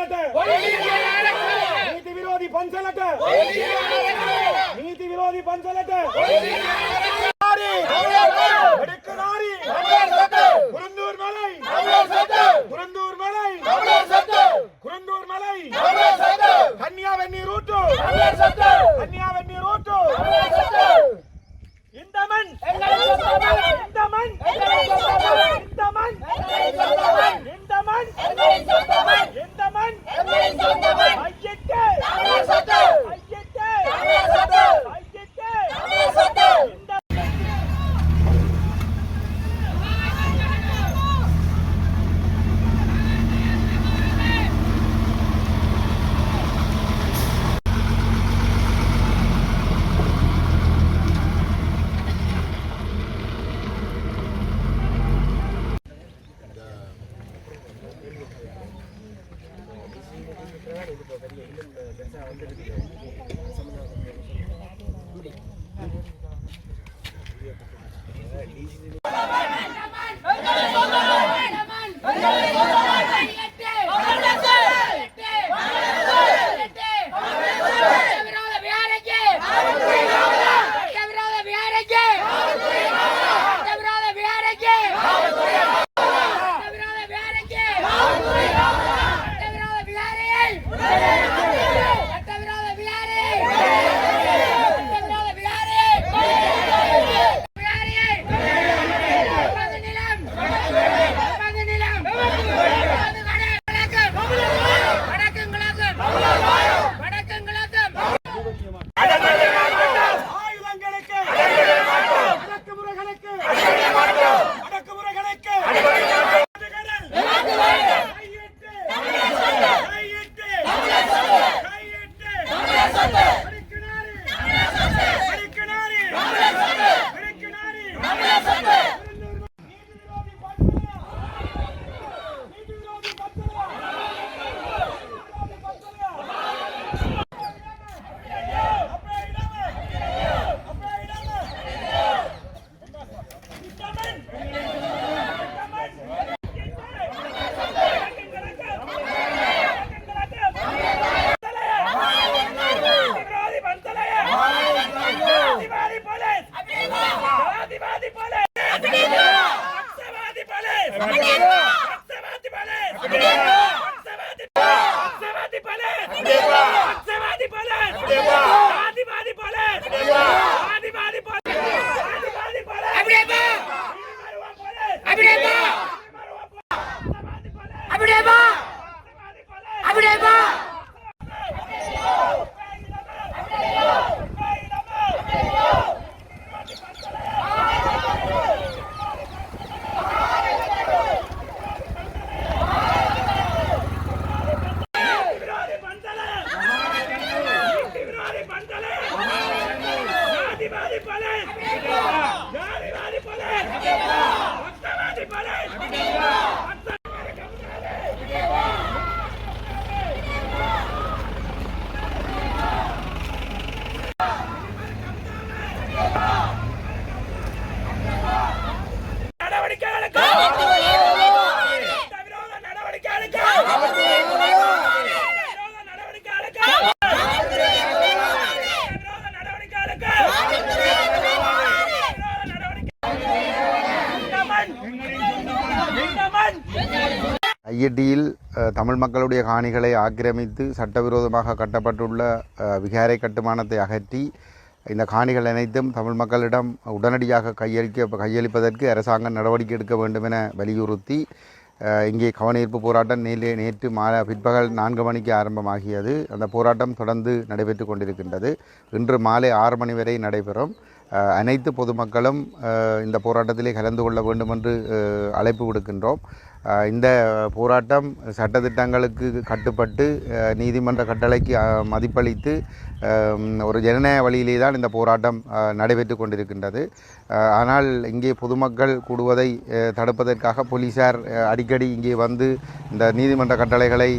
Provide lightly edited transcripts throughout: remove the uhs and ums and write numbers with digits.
பஞ்சலட்ட நீதி விரோதி பஞ்சலட்ட நீதி விரோதி பஞ்சலட்ட குருந்தூர் மலை குருந்தூர் மலை குருந்தூர் மலை கன்னியாவெண்ணி ரூட்டு கன்னியாவெண்ணி ரூட்டு இந்த மண் இந்த மண் இந்த மண் இந்த மண் இந்த மண் ஐயக்கே ஐயக்கே ஐயக்கே ஐயட்டியில் தமிழ் மக்களுடைய காணிகளை ஆக்கிரமித்து சட்டவிரோதமாக கட்டப்பட்டுள்ள விகாரை கட்டுமானத்தை அகற்றி இந்த காணிகள் அனைத்தும் தமிழ் மக்களிடம் உடனடியாக கையளிப்பதற்கு அரசாங்கம் நடவடிக்கை எடுக்க வேண்டும் என வலியுறுத்தி இங்கே கவனஈர்ப்பு போராட்டம் நேற்று பிற்பகல் 4 மணிக்கு ஆரம்பமாகியது. அந்த போராட்டம் தொடர்ந்து நடைபெற்று கொண்டிருக்கின்றது. இன்று மாலை 6 மணி வரை நடைபெறும். அனைத்து பொதுமக்களும் இந்த போராட்டத்திலே கலந்து கொள்ள வேண்டும் என்று அழைப்பு விடுக்கின்றோம். இந்த போராட்டம் சட்டத்திட்டங்களுக்கு கட்டுப்பட்டு நீதிமன்ற கட்டளைக்கு மதிப்பளித்து ஒரு ஜனநாயக வழியிலே தான் இந்த போராட்டம் நடைபெற்று கொண்டிருக்கின்றது. ஆனால் இங்கே பொதுமக்கள் கூடுவதை தடுப்பதற்காக போலீசார் அடிக்கடி இங்கே வந்து இந்த நீதிமன்ற கட்டளைகளை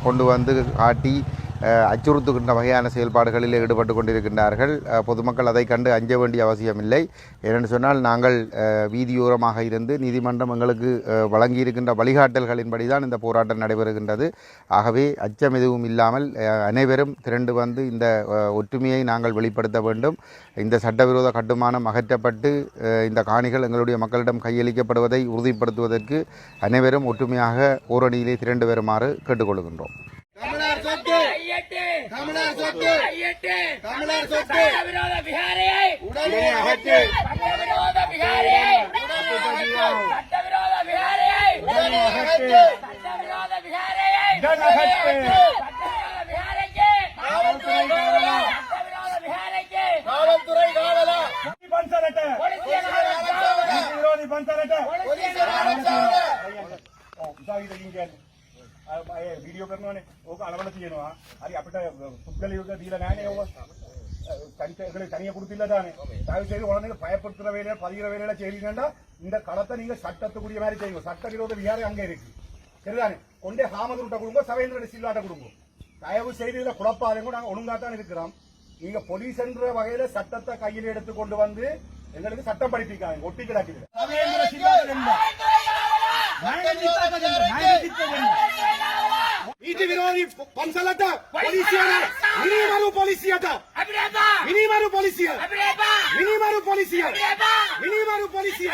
கொண்டு வந்து காட்டி அச்சுறுத்துகின்ற வகையான செயல்பாடுகளில் ஈடுபட்டு கொண்டிருக்கின்றார்கள். பொதுமக்கள் அதை கண்டு அஞ்ச வேண்டிய அவசியமில்லை. ஏனென்று சொன்னால் நாங்கள் வீதியோரமாக இருந்து நீதிமன்றம் எங்களுக்கு வழங்கியிருக்கின்ற வழிகாட்டல்களின்படி தான் இந்த போராட்டம் நடைபெறுகின்றது. ஆகவே அச்சம் எதுவும் இல்லாமல் அனைவரும் திரண்டு வந்து இந்த ஒற்றுமையை நாங்கள் வெளிப்படுத்த வேண்டும். இந்த சட்டவிரோத கட்டுமானம் அகற்றப்பட்டு இந்த காணிகள் எங்களுடைய மக்களிடம் கையளிக்கப்படுவதை உறுதிப்படுத்துவதற்கு அனைவரும் ஒற்றுமையாக ஓரணியிலே திரண்டு வருமாறு கேட்டுக்கொள்கின்றோம். தமிழர் சொத்து தமிழர் சொத்து தமிழர் சொத்து சட்டவிரோத விகாரையை உடனே அகற்று சட்டவிரோத விகாரையை சட்டவிரோத விகாரையை உடனே அகற்று சட்டவிரோத விகாரையை உடனே அகற்று சட்டவிரோத விகாரைக்கு காவல்துறை காவலா சட்டவிரோத விகாரைக்கு காவல்துறை காவலா பன்சலட்ட விரோதி பன்சலட்ட वीडियो करना ने ओक अलवण තියෙනවා හරි අපිට පුද්ගලියක දීලා නැහැ නේ ඔය தனியா கொடுத்தில்ல தானே தயவு செய்து உடனே பயப்படுத்துற வேலையில பதிகிற வேலையில செய்றீங்கடா இந்த களத்தை நீங்க சட்டத்துக்குரிய மாதிரி செய்யுங்க சட்டவிரோத விகாரை அங்க இருக்கு சரிதானே கொண்டே ஹாமதுருட்ட கொடுங்க சவேந்திர சில்வாட்ட கொடுங்க தயவு செய்து இதுல குழப்பாதீங்க நாங்க ஒழுங்கா தான் இருக்கிறோம் நீங்க போலீஸ் என்ற வகையில சட்டத்தை கையில் எடுத்து கொண்டு வந்து எங்களுக்கு சட்டம் படிப்பிக்காங்க ஒட்டி கிடக்குது சவேந்திர சில்வாட்ட नीति विरोधी पंचलट पोलिसिया मिनीमारू पोलिसिया मिनीमारू पोलिसिया मिनीमारू पोलिसिया मिनीमारू पोलिसिया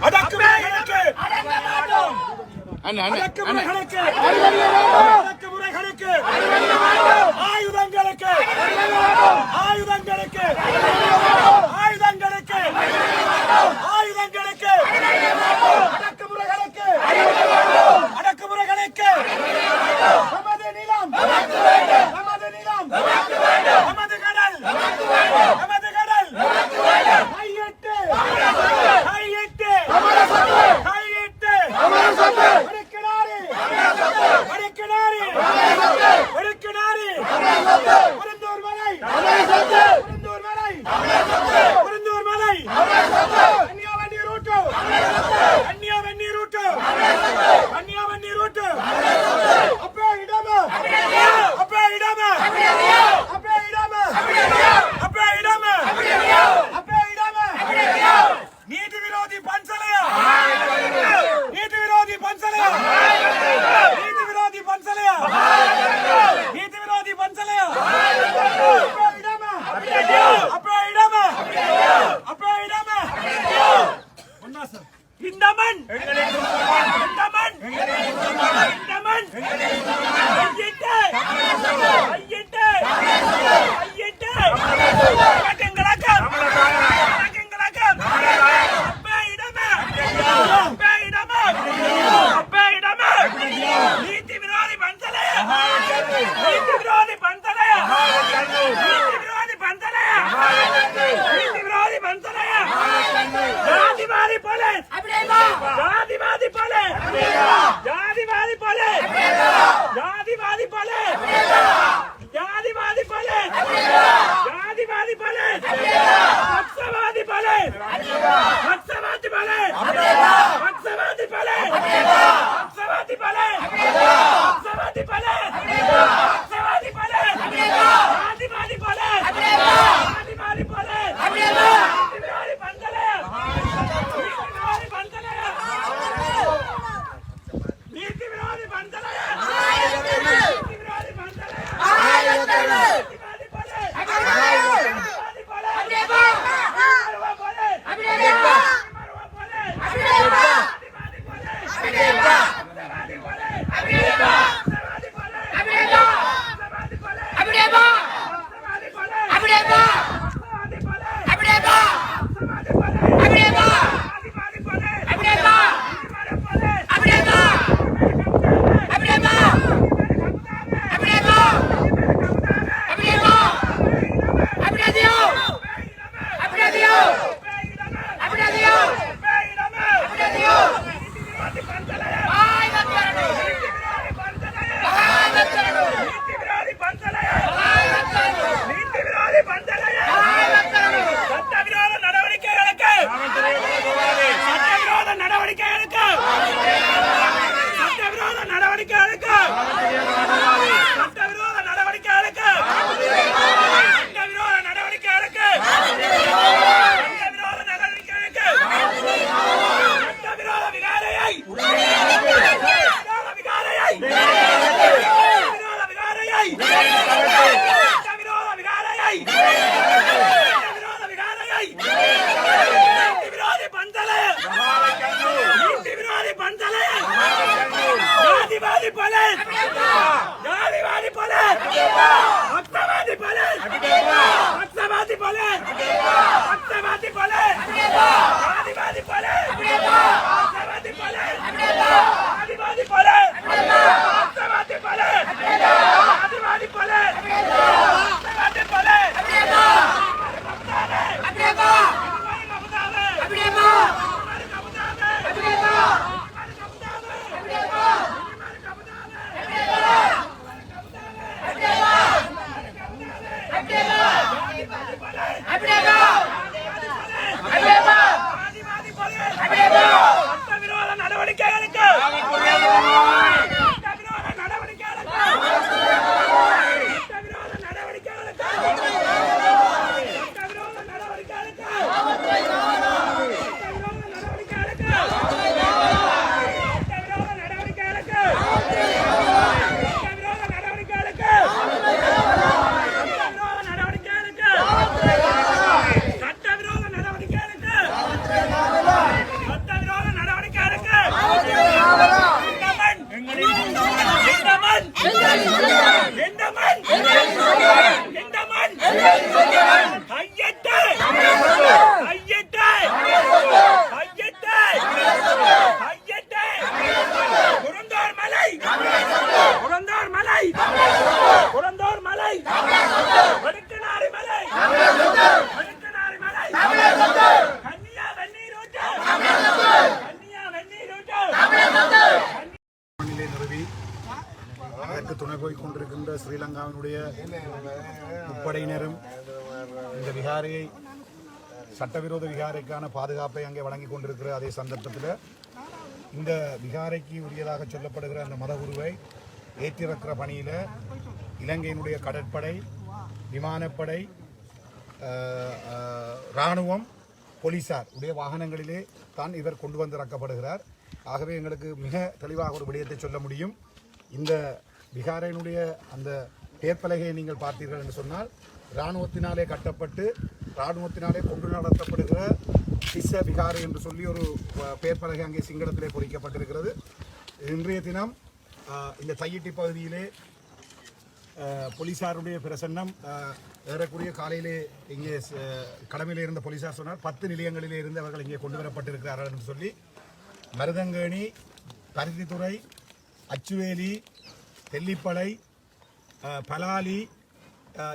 அடக்குமுறை கணக்கு ஆயுதங்களுக்கு ஆயுதங்களுக்கு ஆயுதங்களுக்கு ஆயுதங்களுக்கு அடக்குமுறைகளுக்கு அடக்குமுறைகளுக்கு நமது நிலம் நமது நிலம் நமது கடல் நமது கடல் கையிட்டு கையிட்டு கையிட்டு வடக்கினாரி வடக்கினாரி வடக்கினாரி புரந்தூர் மலை புரந்தூர் மலை புரந்தூர் மலை கன்னியாவண்டி ரூட் கன்னியாவண்டி ரூட் கன்னியாவண்டி ரூட் அப்பே இடமா அப்பே இடமா அப்பே இடமா அப்பே இடமா அப்பே இடமா நீதி விரோதி பன்சலையா நீதி விரோதி பன்சலையா நீதி விரோதி பன்சலையா நீதி விரோதி பன்சலையா முப்படையினரும் இந்த விகாரையை சட்டவிரோத விகாரைக்கான பாதுகாப்பை அங்கே வழங்கி கொண்டிருக்கிற அதே சந்தர்ப்பத்தில் இந்த விகாரைக்கு உரியதாக சொல்லப்படுகிற அந்த மதகுருவை ஏற்றிறக்கிற பணியில் இலங்கையினுடைய கடற்படை, விமானப்படை, இராணுவம், போலீசார் உடைய வாகனங்களிலே தான் இவர் கொண்டு வந்து இறக்கப்படுகிறார். ஆகவே எங்களுக்கு மிக தெளிவாக ஒரு விடயத்தை சொல்ல முடியும். இந்த விகாரையினுடைய அந்த பேர்பலகையை நீங்கள் பார்த்தீர்கள் என்று சொன்னால் இராணுவத்தினாலே கட்டப்பட்டு இராணுவத்தினாலே கொண்டு நடத்தப்படுகிற சிச விகாரை என்று சொல்லி ஒரு பேர்பலகை அங்கே சிங்களத்திலே பொறிக்கப்பட்டிருக்கிறது. இன்றைய தினம் இந்த தையிட்டி பகுதியிலே போலீசாருடைய பிரசன்னம் ஏறக்குறைய காலையிலே இங்கே கடமையில் இருந்த போலீசார் சொன்னார் 10 நிலையங்களிலே இருந்து அவர்கள் இங்கே கொண்டு வரப்பட்டிருக்கிறார்கள் என்று சொல்லி மருதங்கேணி, பருத்தித்துறை, அச்சுவேலி, தெல்லிப்பளை, பலாலி,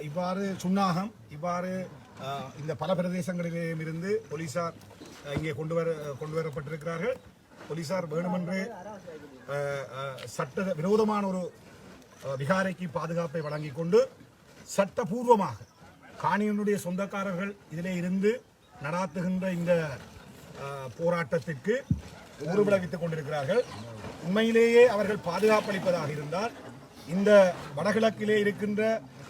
இவ்வாறு சுன்னாகம், இவ்வாறு இந்த பல பிரதேசங்களிலேயும் இருந்து போலீசார் இங்கே கொண்டு வரப்பட்டிருக்கிறார்கள். போலீசார் வேணுமென்றே சட்ட விரோதமான ஒரு விகாரைக்கு பாதுகாப்பை வழங்கி கொண்டு சட்டபூர்வமாக காணியினுடைய சொந்தக்காரர்கள் இதிலே இருந்து நடாத்துகின்ற இந்த போராட்டத்திற்கு ஊறுவிளைவித்துக் கொண்டிருக்கிறார்கள். உண்மையிலேயே அவர்கள் பாதுகாப்பளிப்பதாக இருந்தால் இந்த வடகிழக்கிலே இருக்கின்ற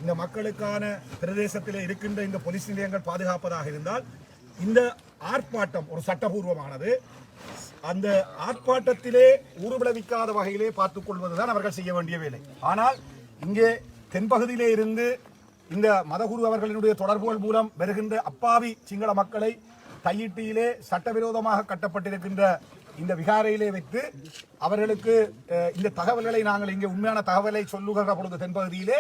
இந்த மக்களுக்கான பிரதேசத்திலே இருக்கின்ற இந்த போலீஸ் நிலையங்கள் பாதுகாப்பதாக இருந்தால் இந்த ஆர்ப்பாட்டம் ஒரு சட்டபூர்வமானது. அந்த ஆர்ப்பாட்டத்திலே ஊறுவிளைவிக்காத வகையிலே பார்த்துக் கொள்வதுதான் அவர்கள் செய்ய வேண்டிய வேலை. ஆனால் இங்கே தென்பகுதியிலே இருந்து இந்த மதகுரு அவர்களினுடைய தொடர்புகள் மூலம் வருகின்ற அப்பாவி சிங்கள மக்களை தையிட்டியிலே சட்டவிரோதமாக கட்டப்பட்டிருக்கின்ற இந்த விகாரையிலே வைத்து அவர்களுக்கு இந்த தகவல்களை நாங்கள் இங்கே உண்மையான தகவலை சொல்லுகிற பொழுது தென்பகுதியிலே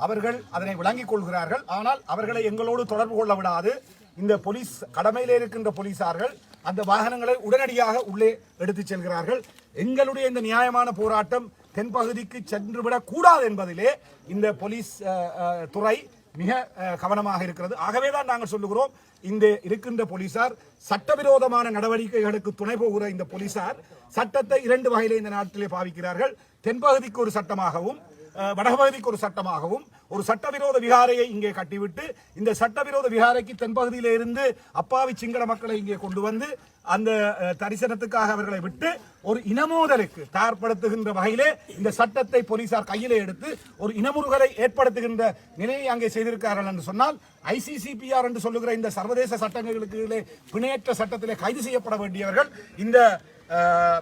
அவர்கள் அதனை விளங்கிக் கொள்கிறார்கள். ஆனால் அவர்களை எங்களோடு தொடர்பு கொள்ள விடாது இந்த போலீஸ் கடமையிலே இருக்கின்ற போலீசார்கள் அந்த வாகனங்களை உடனடியாக உள்ளே எடுத்துச் செல்கிறார்கள். எங்களுடைய இந்த நியாயமான போராட்டம் தென்பகுதிக்கு சென்றுவிடக் கூடாது என்பதிலே இந்த போலீஸ் துறை மிக கவனமாக இருக்கிறது. ஆகவேதான் நாங்கள் சொல்லுகிறோம், இந்த இருக்கின்ற போலீசார் சட்டவிரோதமான நடவடிக்கைகளுக்கு துணை போகிற இந்த போலீசார் சட்டத்தை 2 வகையிலே இந்த நாட்டிலே பாவிக்கிறார்கள். தென்பகுதிக்கு ஒரு சட்டமாகவும் வடபகுதிக்கு ஒரு சட்டமாகவும் ஒரு சட்டவிரோத விகாரையை இங்கே கட்டிவிட்டு இந்த சட்டவிரோத விகாரைக்கு தென்பகுதியிலே இருந்து அப்பாவி சிங்கள மக்களை இங்கே கொண்டு வந்து அந்த தரிசனத்துக்காக அவர்களை விட்டு ஒரு இனமோதலுக்கு தயார்படுத்துகின்ற வகையிலே இந்த சட்டத்தை போலீசார் கையிலே எடுத்து ஒரு இனமுறுகலை ஏற்படுத்துகின்ற நிலையை அங்கே செய்திருக்கிறார்கள் என்று சொன்னால் ICCPR என்று சொல்லுகிற இந்த சர்வதேச சட்டங்களுக்கு பிணையற்ற சட்டத்திலே கைது செய்யப்பட வேண்டியவர்கள் இந்த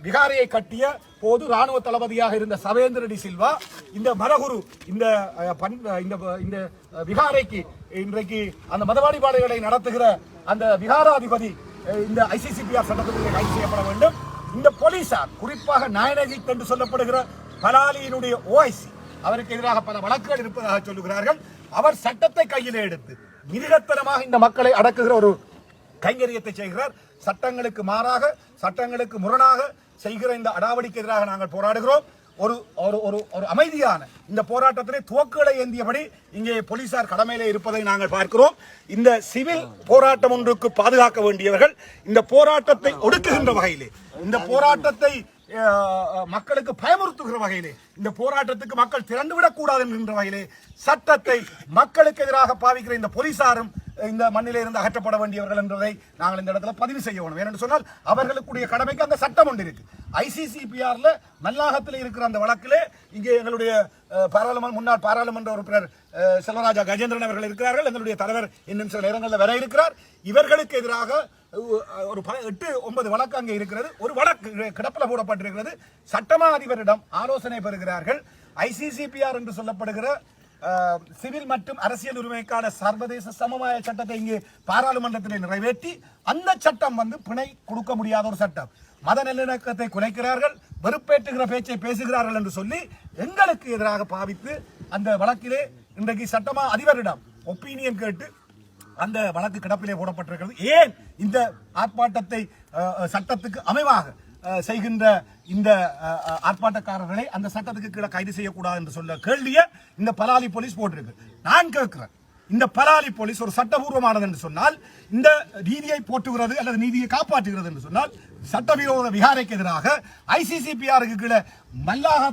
விகாரையை கட்டிய போது ராணுவ தளபதியாக இருந்த சவேந்திர டி சில்வா இந்த மதகுரு இந்த விகாரைக்கு இன்றைக்கு அந்த மதவாடிபாடுகளை நடத்துகிற அந்த விகாராதிபதி இந்த ICCPR சட்டத்திலே கைது செய்யப்பட வேண்டும். இந்த போலீசார் குறிப்பாக நாயனஜித் என்று சொல்லப்படுகிற பலாலியினுடைய OIC அவருக்கு எதிராக பல வழக்குகள் இருப்பதாக சொல்லுகிறார்கள். அவர் சட்டத்தை கையிலே எடுத்து மிருகத்தனமாக இந்த மக்களை அடக்குகிற ஒரு கைங்கரியத்தை செய்கிறார். சட்டங்களுக்கு மாறாக சட்டங்களுக்கு முரணாக செய்கிற இந்த அடாவடிக்கு எதிராக நாங்கள் போராடுகிறோம். ஒரு ஒரு ஒரு அமைதியான இந்த போராட்டத்திலே துவக்குகளை ஏந்தியபடி இங்கே போலீசார் கடமையிலே இருப்பதை நாங்கள் பார்க்கிறோம். இந்த சிவில் போராட்டம் ஒன்றுக்கு பாதுகாக்க வேண்டியவர்கள் இந்த போராட்டத்தை ஒடுக்குகின்ற வகையிலே இந்த போராட்டத்தை மக்களுக்கு பயமுறுத்துகிற வகையிலே இந்த போராட்டத்துக்கு மக்கள் திரண்டுவிடக் கூடாது என்கின்ற வகையிலே சட்டத்தை மக்களுக்கு எதிராக பாவிக்கிற இந்த போலீசாரும் இந்த மண்ணிலே இருந்து அகற்றப்பட வேண்டியவர்கள் என்பதை நாங்கள் இந்த இடத்துல பதிவு செய்ய வேண்டும். ஏனென்று சொன்னால் அவர்களுக்குரிய கடமைக்கு அந்த சட்டம் ஒன்று இருக்கு. ICCPRல மல்லாகத்தில் இருக்கிற அந்த வழக்கிலே இங்கே எங்களுடைய முன்னாள் பாராளுமன்ற உறுப்பினர் செல்வராஜா கஜேந்திரன் அவர்கள் இருக்கிறார்கள். எங்களுடைய தலைவர் இன்னும் சில நேரங்களில் வர இருக்கிறார். இவர்களுக்கு எதிராக ஒரு 8-9 வழக்கு அங்கே இருக்கிறது. ஒரு வழக்கு கிடப்பில் போடப்பட்டிருக்கிறது. சட்டமா அதிபரிடம் ஆலோசனை பெறுகிறார்கள். ICCPR என்று சொல்லப்படுகிற சிவில் மற்றும் அரசியல் உரிமைக்கான சர்வதேச சமவாய சட்டத்தை இங்கே பாராளுமன்றத்தில் நிறைவேற்றி அந்த சட்டம் பிணை கொடுக்க முடியாத ஒரு சட்டம். மத நல்லிணக்கத்தை குலைக்கிறார்கள், வெறுப்பேற்றுகிற பேச்சை பேசுகிறார்கள் என்று சொல்லி எங்களுக்கு எதிராக பாவித்து அந்த வழக்கிலே இன்றைக்கு சட்டமா அதிபரிடம் ஒப்பீனியன் கேட்டு அந்த வழக்கு கிடப்பிலே போடப்பட்டிருக்கிறது. ஏன் இந்த ஆர்ப்பாட்டத்தை சட்டத்துக்கு அமைவாக செய்கின்ற இந்த ஆர்ப்பாட்டக்காரர்களை அந்த சட்டத்துக்கு கீழே கைது செய்யக்கூடாது என்று சொல்ல கேள்வியை இந்த பலாலி போலீஸ் போட்டிருக்கு. நான் கேட்கிறேன், இந்த பலாலி போலீஸ் ஒரு சட்டபூர்வமானது என்று சொன்னால் இந்த நீதியை போற்றுகிறது அல்லது நீதியை காப்பாற்றுகிறது என்று சொன்னால் சட்டவிரோத விகாரைக்கு எதிராக ICCPRக்கு கீழே மல்லாக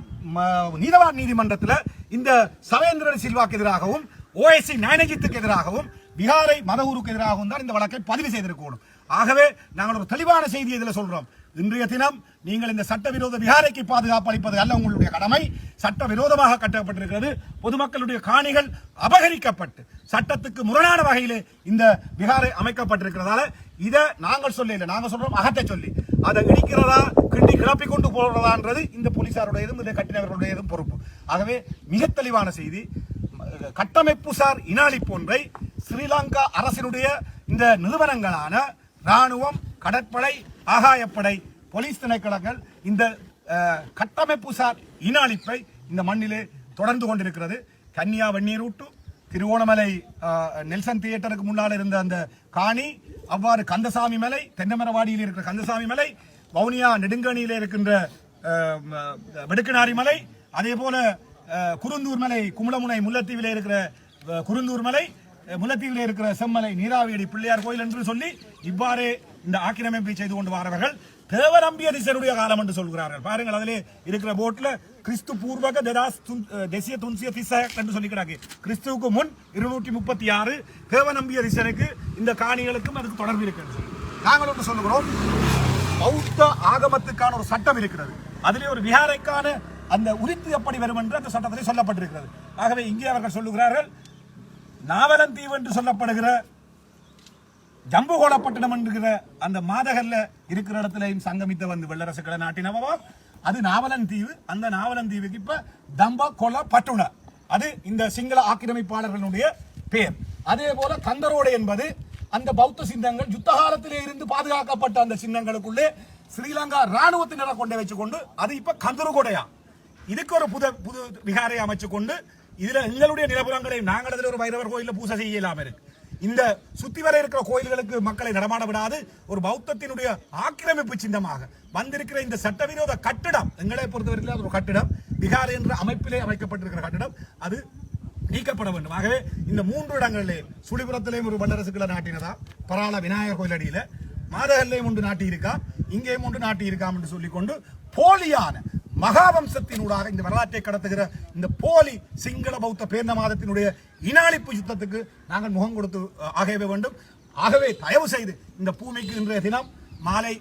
நீதவான் நீதிமன்றத்தில் இந்த சவேந்திர சில்வாக்கு எதிராகவும் ஓஎஸ்சி நயனஜித்துக்கு எதிராகவும் விகாரை மதகுருக்கு எதிராகவும் தான் இந்த வழக்கை பதிவு செய்திருக்கணும். ஆகவே நாங்கள் ஒரு தெளிவான செய்தி இதில் சொல்றோம். இன்றைய தினம் நீங்கள் இந்த சட்டவிரோத விகாரைக்கு பாதுகாப்பு அளிப்பது அல்ல உங்களுடைய கடமை. சட்டவிரோதமாக கட்டப்பட்டிருக்கிறது. பொதுமக்களுடைய காணிகள் அபகரிக்கப்பட்டு சட்டத்துக்கு முரணான வகையிலே இந்த விகாரை அமைக்கப்பட்டிருக்கிறதால இதை நாங்கள் சொல்லல, நாங்கள் சொல்றோம் அகற்ற சொல்லி அதை இடிக்கிறதா கிண்டி கிளப்பி கொண்டு போறதான்றது இந்த போலீசாருடையதும் இதை கட்டினவர்களுடையதும் பொறுப்பு. ஆகவே மிக தெளிவான செய்தி, கட்டமைப்புசார் இனாளிப்பு ஒன்றை ஸ்ரீலங்கா அரசினுடைய இந்த நிறுவனங்களான ராணுவம், கடற்படை, ஆகாயப்படை, போலீஸ் திணைக்களங்கள் இந்த கட்டமைப்புசார் இனாளிப்பை இந்த மண்ணிலே தொடர்ந்து கொண்டிருக்கிறது. கன்னியா வெந்நீர் ஊட்டு, திருவோணமலை நெல்சன் தியேட்டருக்கு முன்னால் இருந்த அந்த காணி, அவ்வாறு கந்தசாமி மலை, தென்னமரவாடியில் இருக்கிற கந்தசாமி மலை, வவுனியா நெடுங்கணியில் இருக்கின்ற வெடுக்கனாரி மலை, அதே போல குருந்தூர் மலை, குமுளமுனை முல்லைத்தீவிலே இருக்கிற குருந்தூர் மலை, முல்லைத்தீவிலே இருக்கிற செம்மலை, நீராவியடி பிள்ளையார் கோயில் என்று சொல்லி இவ்வாறே இந்த ஆக்கிரமிப்பை செய்து கொண்டு வாரவர்கள் தேவநம்பிய திசையுடைய காலம் என்று சொல்கிறார்கள். பாருங்கள், அதிலே இருக்கிற போட்ல கிறிஸ்து பூர்வக தேசிய துன்சிய திசைக் என்று சொல்லி கிடக்கு. கிறிஸ்துவுக்கு முன் 236 தேவநம்பிய திசனுக்கு இந்த காணிகளுக்கும் அதுக்கு தொடர்பு இருக்கிறது. நாங்கள் ஒன்று சொல்லுகிறோம், பௌத்த ஆகமத்துக்கான ஒரு சட்டம் இருக்கிறது. அதிலே ஒரு விகாரைக்கான அந்த உரித்து எப்படி வரும் என்று அந்த சட்டத்திலே சொல்லப்பட்டிருக்கிறது. ஆகவே இங்கே அவர்கள் சொல்லுகிறார்கள், நாவலந்தீவு என்று சொல்லப்படுகிற ஜம்புகோளப்பட்டினம் என்கிற அந்த மாதகல்ல இருக்கிற இடத்திலையும் சங்கமித்த வந்து வெள்ளரசுகளை நாட்டினவா அது நாவலன் தீவு. அந்த நாவலன் தீவுக்கு இப்ப தம்ப கொல பட்டுண அது இந்த சிங்கள ஆக்கிரமிப்பாளர்களுடைய பெயர். அதே போல கந்தரோடு என்பது அந்த பௌத்த சின்னங்கள் யுத்த காலத்திலே இருந்து பாதுகாக்கப்பட்ட அந்த சின்னங்களுக்குள்ளே ஸ்ரீலங்கா ராணுவத்தினரை கொண்டு வச்சுக்கொண்டு அது இப்ப கந்தருகொடையா. இதுக்கு ஒரு புது விகாரை அமைச்சு கொண்டு இதுல எங்களுடைய நிலப்புறங்களை நாங்கள் அதில் ஒரு வைரவர் கோயில பூசை செய்யலாம இருக்கு. இந்த சுத்தி வர இருக்கிற கோயில்களுக்கு மக்களை நடமாட விடாது ஒரு பௌத்தத்தினுடைய ஆக்கிரமிப்பு சின்னமாக வந்திருக்கிற இந்த சட்டவிரோத கட்டிடம், எங்களை பொறுத்தவரையில் ஒரு கட்டிடம் விகாரை என்ற அமைப்பிலே அமைக்கப்பட்டிருக்கிற கட்டிடம் அது நீக்கப்பட வேண்டும். ஆகவே இந்த 3 இடங்களிலே சுழிபுரத்திலேயும் ஒரு வல்லரசுகளை நாட்டினதா, பராள விநாயகர் கோயில் அடியில மாதகல்லையும் ஒன்று நாட்டி இருக்கா, இங்கேயும் ஒன்று நாட்டி இருக்காம் என்று சொல்லிக்கொண்டு போலியான மகாவம்சத்தினூடாக இந்த வரலாற்றை கடத்துகிற இந்த போலி சிங்கள பௌத்த பேர்ண மாதத்தினுடைய இனாளிப்பு யுத்தத்துக்கு நாங்கள் முகம் கொடுத்து ஆகவே வேண்டும். ஆகவே தயவு செய்து இந்த பூமிக்கு இன்றைய தினம் மாலை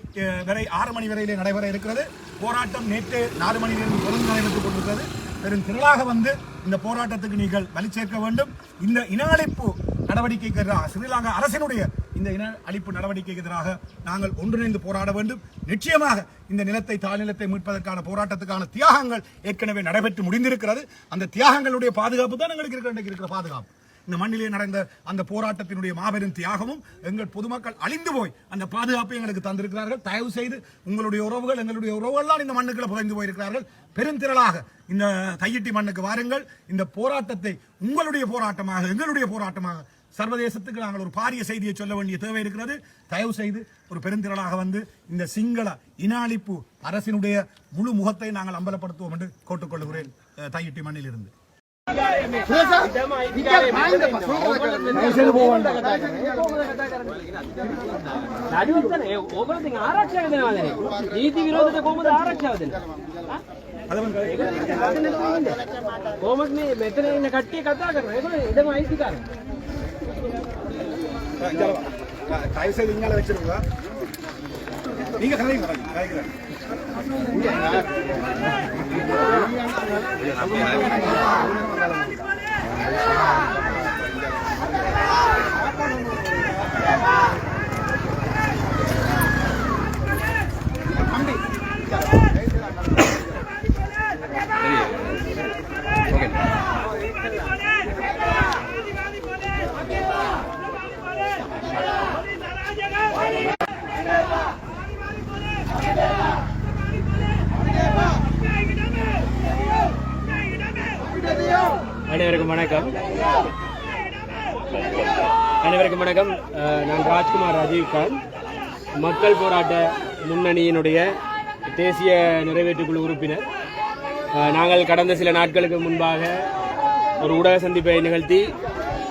வரை 6 மணி வரையிலே நடைபெற இருக்கிறது. போராட்டம் நேற்று 4 மணியிலிருந்து தொடர்ந்து நடைபெற்றுக் கொண்டிருக்கிறது. பெரும் திரளாக வந்து இந்த போராட்டத்துக்கு நீங்கள் வலி சேர்க்க வேண்டும். இந்த இன அழிப்பு நடவடிக்கைக்கு எதிராக ஸ்ரீலங்கா அரசினுடைய இந்த இன அழிப்பு நடவடிக்கைக்கு எதிராக நாங்கள் ஒன்றிணைந்து போராட வேண்டும். நிச்சயமாக இந்த நிலத்தை தாழ்நிலத்தை மீட்பதற்கான போராட்டத்துக்கான தியாகங்கள் ஏற்கனவே நடைபெற்று முடிந்திருக்கிறது. அந்த தியாகங்களுடைய பாதுகாப்பு தான் எங்களுக்கு இருக்கிற பாதுகாப்பு. இந்த மண்ணிலே நடந்த அந்த போராட்டத்தினுடைய மாபெரும் தியாகமும் எங்கள் பொதுமக்கள் அழிந்து போய் அந்த பாதுகாப்பை எங்களுக்கு தந்திருக்கிறார்கள். தயவு செய்து உங்களுடைய உறவுகள் எங்களுடைய உறவுகள்லாம் இந்த மண்ணுக்குள்ள புதைந்து போயிருக்கிறார்கள். பெருந்திரளாக இந்த தையிட்டி மண்ணுக்கு வாருங்கள். இந்த போராட்டத்தை உங்களுடைய போராட்டமாக எங்களுடைய போராட்டமாக சர்வதேசத்துக்கு நாங்கள் ஒரு பாரிய செய்தியை சொல்ல வேண்டிய தேவை இருக்கிறது. தயவு செய்து ஒரு பெருந்திரளாக வந்து இந்த சிங்கள இனாளிப்பு அரசினுடைய முழு முகத்தை நாங்கள் அம்பலப்படுத்துவோம் என்று கேட்டுக்கொள்கிறேன். தையிட்டி மண்ணில் இருந்து ನೀತಿ ವಿರೋಧದ ಕೋಮದ ಆರಕ್ಷೆ ಕೋಮದ್ ಮೆತ್ತನೆ ಕಟ್ಟಿ ಕಥಾ ಇದನ್ನು ಐತಿಕಾರ தயவு செய்து இங்கால வச்சிருங்க. நீங்க கலைக்கிறேன் அனைவருக்கும் வணக்கம். நான் ராஜ்குமார் ராஜீவ்காந்த், மக்கள் போராட்ட முன்னணியினுடைய தேசிய நிறைவேற்றுக்குழு உறுப்பினர். நாங்கள் கடந்த சில நாட்களுக்கு முன்பாக ஒரு ஊடக சந்திப்பை நிகழ்த்தி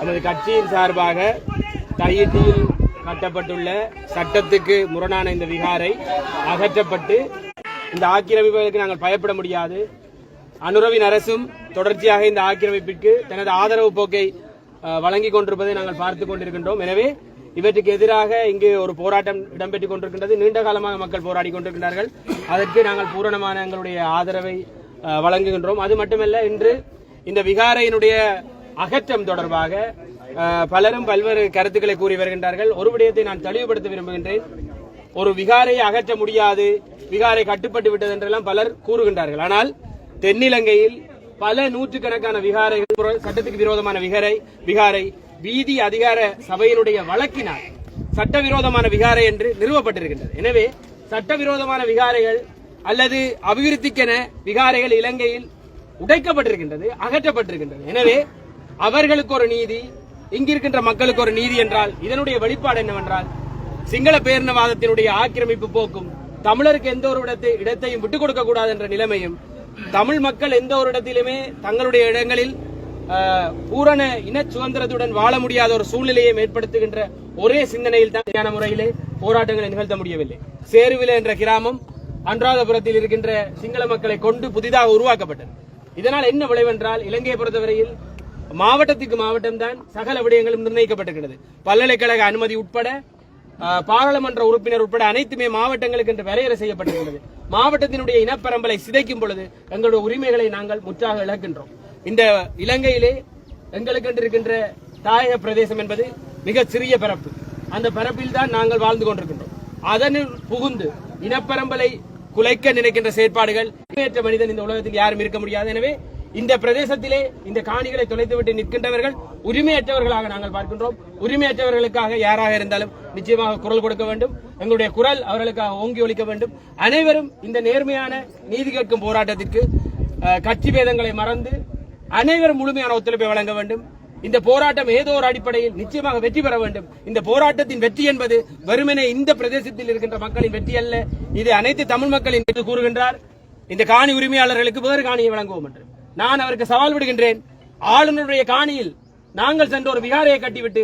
நமது கட்சியின் சார்பாக தையிட்டியில் கட்டப்பட்டுள்ள சட்டத்துக்கு முரணான இந்த விகாரை அகற்றப்பட்டு இந்த ஆக்கிரமிப்புகளுக்கு நாங்கள் பயப்பட முடியாது, அனுரவின் அரசும் தொடர்ச்சியாக இந்த ஆக்கிரமிப்பிற்கு தனது ஆதரவு போக்கை வழங்கிக் கொண்டிருப்பதை நாங்கள் பார்த்துக் கொண்டிருக்கின்றோம். எனவே இவற்றுக்கு எதிராக இங்கு ஒரு போராட்டம் இடம்பெற்றுக் கொண்டிருக்கின்றது. நீண்ட காலமாக மக்கள் போராடி கொண்டிருக்கிறார்கள். அதற்கு நாங்கள் பூரணமான எங்களுடைய ஆதரவை வழங்குகின்றோம். அது மட்டுமல்ல, இன்று இந்த விகாரையினுடைய அகற்றம் தொடர்பாக பலரும் பல்வேறு கருத்துக்களை கூறி வருகின்றார்கள். ஒரு விடயத்தை நான் தெளிவுபடுத்த விரும்புகின்றேன். ஒரு விகாரையை அகற்ற முடியாது, விகாரை கட்டுப்பட்டு விட்டது என்றெல்லாம் பலர் கூறுகின்றார்கள். ஆனால் தென்னிலங்கையில் பல நூற்றுக்கணக்கான விகாரைகள், சட்டத்துக்கு விரோதமான விகாரை வீதி அதிகார சபையினுடைய வழக்கினால் சட்டவிரோதமான விகாரை என்று நிறுவப்பட்டிருக்கின்றது. எனவே சட்டவிரோதமான விகாரைகள் அல்லது அபிவிருத்திக்கென விகாரைகள் இலங்கையில் உடைக்கப்பட்டிருக்கின்றது, அகற்றப்பட்டிருக்கின்றது. எனவே அவர்களுக்கு ஒரு நீதி, இங்கிருக்கின்ற மக்களுக்கு ஒரு நீதி என்றால் இதனுடைய வெளிப்பாடு என்னவென்றால் சிங்கள பேரினவாதத்தினுடைய ஆக்கிரமிப்பு போக்கும், தமிழருக்கு எந்த ஒரு இடத்தையும் விட்டுக் கொடுக்க கூடாது என்ற நிலைமையும், தமிழ் மக்கள் எந்த ஒரு இடத்திலுமே தங்களுடைய இடங்களில் பூரண இன சுதந்திரத்துடன் வாழ முடியாத ஒரு சூழ்நிலையை ஏற்படுத்துகின்ற ஒரே சிந்தனையில் தான் சரியான முறையிலே போராட்டங்களை நிகழ்த்த முடியவில்லை. சேருவில என்ற கிராமம் அனுராதபுரத்தில் இருக்கின்ற சிங்கள மக்களை கொண்டு புதிதாக உருவாக்கப்பட்டது. இதனால் என்ன விளைவென்றால், இலங்கையை பொறுத்தவரையில் மாவட்டத்துக்கு மாவட்டம் தான் சகல விடயங்களும் நிர்ணயிக்கப்பட்டிருக்கிறது. பல்கலைக்கழக அனுமதி உட்பட, பாராளுமன்ற உறுப்பினர் உட்பட அனைத்துமே மாவட்டங்களுக்கு என்று வரையறை செய்யப்பட்டிருக்கிறது. மாவட்டத்தினுடைய இனப்பரம்பலை சிதைக்கும் பொழுது எங்களுடைய உரிமைகளை நாங்கள் முற்றாக இழக்கின்றோம். இந்த இலங்கையிலே எங்களுக்கு இருக்கின்ற தாயக பிரதேசம் என்பது மிக சிறிய பரப்பு. அந்த பரப்பில் தான் நாங்கள் வாழ்ந்து கொண்டிருக்கின்றோம். அதனில் புகுந்து இனப்பரம்பலை குலைக்க நினைக்கின்ற செயற்பாடுகள், உரிமையற்ற மனிதன் இந்த உலகத்தில் யாரும் இருக்க முடியாது. எனவே இந்த பிரதேசத்திலே இந்த காணிகளை தொலைத்துவிட்டு நிற்கின்றவர்கள் உரிமையற்றவர்களாக நாங்கள் பார்க்கின்றோம். உரிமையற்றவர்களுக்காக யாராக இருந்தாலும் நிச்சயமாக குரல் கொடுக்க வேண்டும். எங்களுடைய குரல் அவர்களுக்காக ஓங்கி ஒலிக்க வேண்டும். அனைவரும் இந்த நேர்மையான நீதி கேட்கும் போராட்டத்திற்கு கட்சி பேதங்களை மறந்து அனைவரும் முழுமையான ஒத்துழைப்பை வழங்க வேண்டும். இந்த போராட்டம் ஏதோ ஒரு அடிப்படையில் நிச்சயமாக வெற்றி பெற வேண்டும். இந்த போராட்டத்தின் வெற்றி என்பது வெறுமனே இந்த பிரதேசத்தில் இருக்கின்ற மக்களின் வெற்றி அல்ல, இது அனைத்து தமிழ் மக்களின் என்று கூறுகின்றார். இந்த காணி உரிமையாளர்களுக்கு வேறு காணியை வழங்குவோம் என்று நான் அவருக்கு சவால் விடுகின்றேன். ஆளுநருடைய காணியில் நாங்கள் சென்ற ஒரு விகாரையை கட்டிவிட்டு